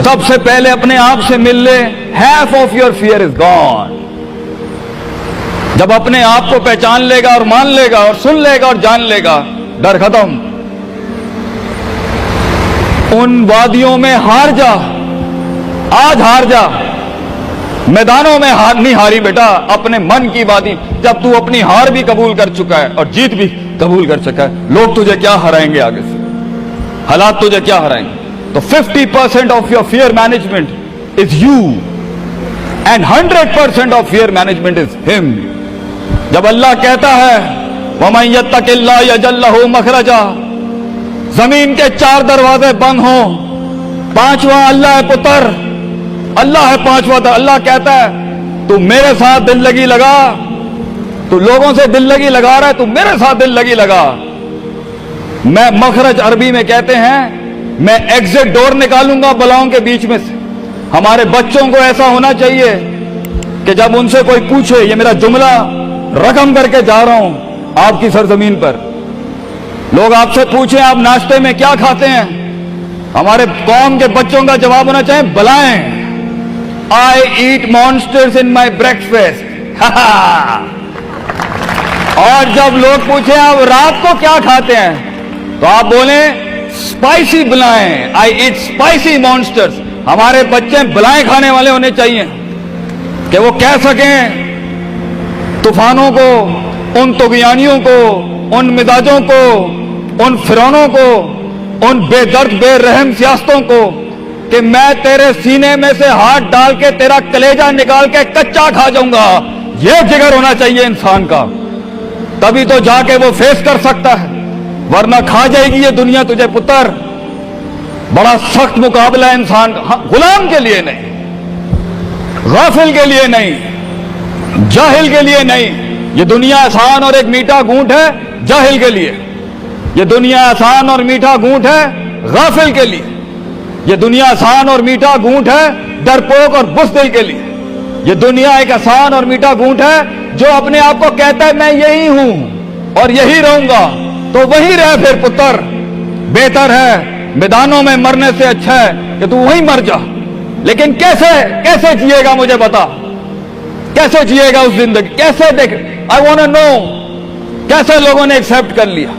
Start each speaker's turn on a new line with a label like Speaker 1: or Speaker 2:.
Speaker 1: سب سے پہلے اپنے آپ سے مل لے. half of your fear is gone. جب اپنے آپ کو پہچان لے گا اور مان لے گا اور سن لے گا اور جان لے گا, ڈر ختم. ان وادیوں میں ہار جا, آج ہار جا. میدانوں میں ہار نہیں ہاری بیٹا, اپنے من کی وادی. جب تو اپنی ہار بھی قبول کر چکا ہے اور جیت بھی قبول کر چکا ہے, لوگ تجھے کیا ہرائیں گے آگے سے, حالات تجھے کیا ہرائیں گے. تو 50% of your fear management is you and 100% of fear management is him. جب اللہ کہتا ہے وَمَن يَتَّقِ اللَّهَ يَجْعَل لَّهُ مَخْرَجًا, زمین کے 4 دروازے بند ہوں, 5واں اللہ ہے پتر, اللہ ہے 5واں. اللہ کہتا ہے تو میرے ساتھ دل لگی لگا, تو لوگوں سے دل لگی لگا رہا ہے, تو میرے ساتھ دل لگی لگا. میں مخرج عربی میں کہتے ہیں میں ایگزٹ ڈور نکالوں گا بلاؤں کے بیچ میں سے. ہمارے بچوں کو ایسا ہونا چاہیے کہ جب ان سے کوئی پوچھے, یہ میرا جملہ رقم کر کے جا رہا ہوں آپ کی سرزمین پر, لوگ آپ سے پوچھیں آپ ناشتے میں کیا کھاتے ہیں, ہمارے قوم کے بچوں کا جواب ہونا چاہیے بلائیں I eat monsters in my breakfast. اور جب لوگ پوچھیں آپ رات کو کیا کھاتے ہیں تو آپ بولیں اسپائسی بلائیں, I eat spicy monsters. ہمارے بچے بلائیں کھانے والے ہونے چاہیے کہ وہ کہہ سکیں طوفانوں کو, ان طغیانیوں کو, ان مزاجوں کو, ان فرعونوں کو, ان بے درد بے رحم سیاستوں کو کہ میں تیرے سینے میں سے ہاتھ ڈال کے تیرا کلیجہ نکال کے کچا کھا جاؤں گا. یہ جگر ہونا چاہیے انسان کا, تبھی تو جا کے وہ فیس کر سکتا ہے, ورنہ کھا جائے گی یہ دنیا تجھے پتر. بڑا سخت مقابلہ ہے انسان کا, غلام کے لیے نہیں, غافل کے لیے نہیں, جاہل کے لیے نہیں. یہ دنیا آسان اور ایک میٹھا گھونٹ ہے جاہل کے لیے, یہ دنیا آسان اور میٹھا گھونٹ ہے غافل کے لیے, یہ دنیا آسان اور میٹھا گھونٹ ہے ڈرپوک اور بزدل کے لیے. یہ دنیا ایک آسان اور میٹھا گھونٹ ہے جو اپنے آپ کو کہتا ہے میں یہی ہوں اور یہی رہوں گا, تو وہی رہ پھر پتر. بہتر ہے میدانوں میں مرنے سے اچھا ہے کہ تو وہیں مر جا. لیکن کیسے جیے گا مجھے بتا, کیسے جیے گا اس زندگی, کیسے دیکھ, I want to know کیسے لوگوں نے ایکسپٹ کر لیا.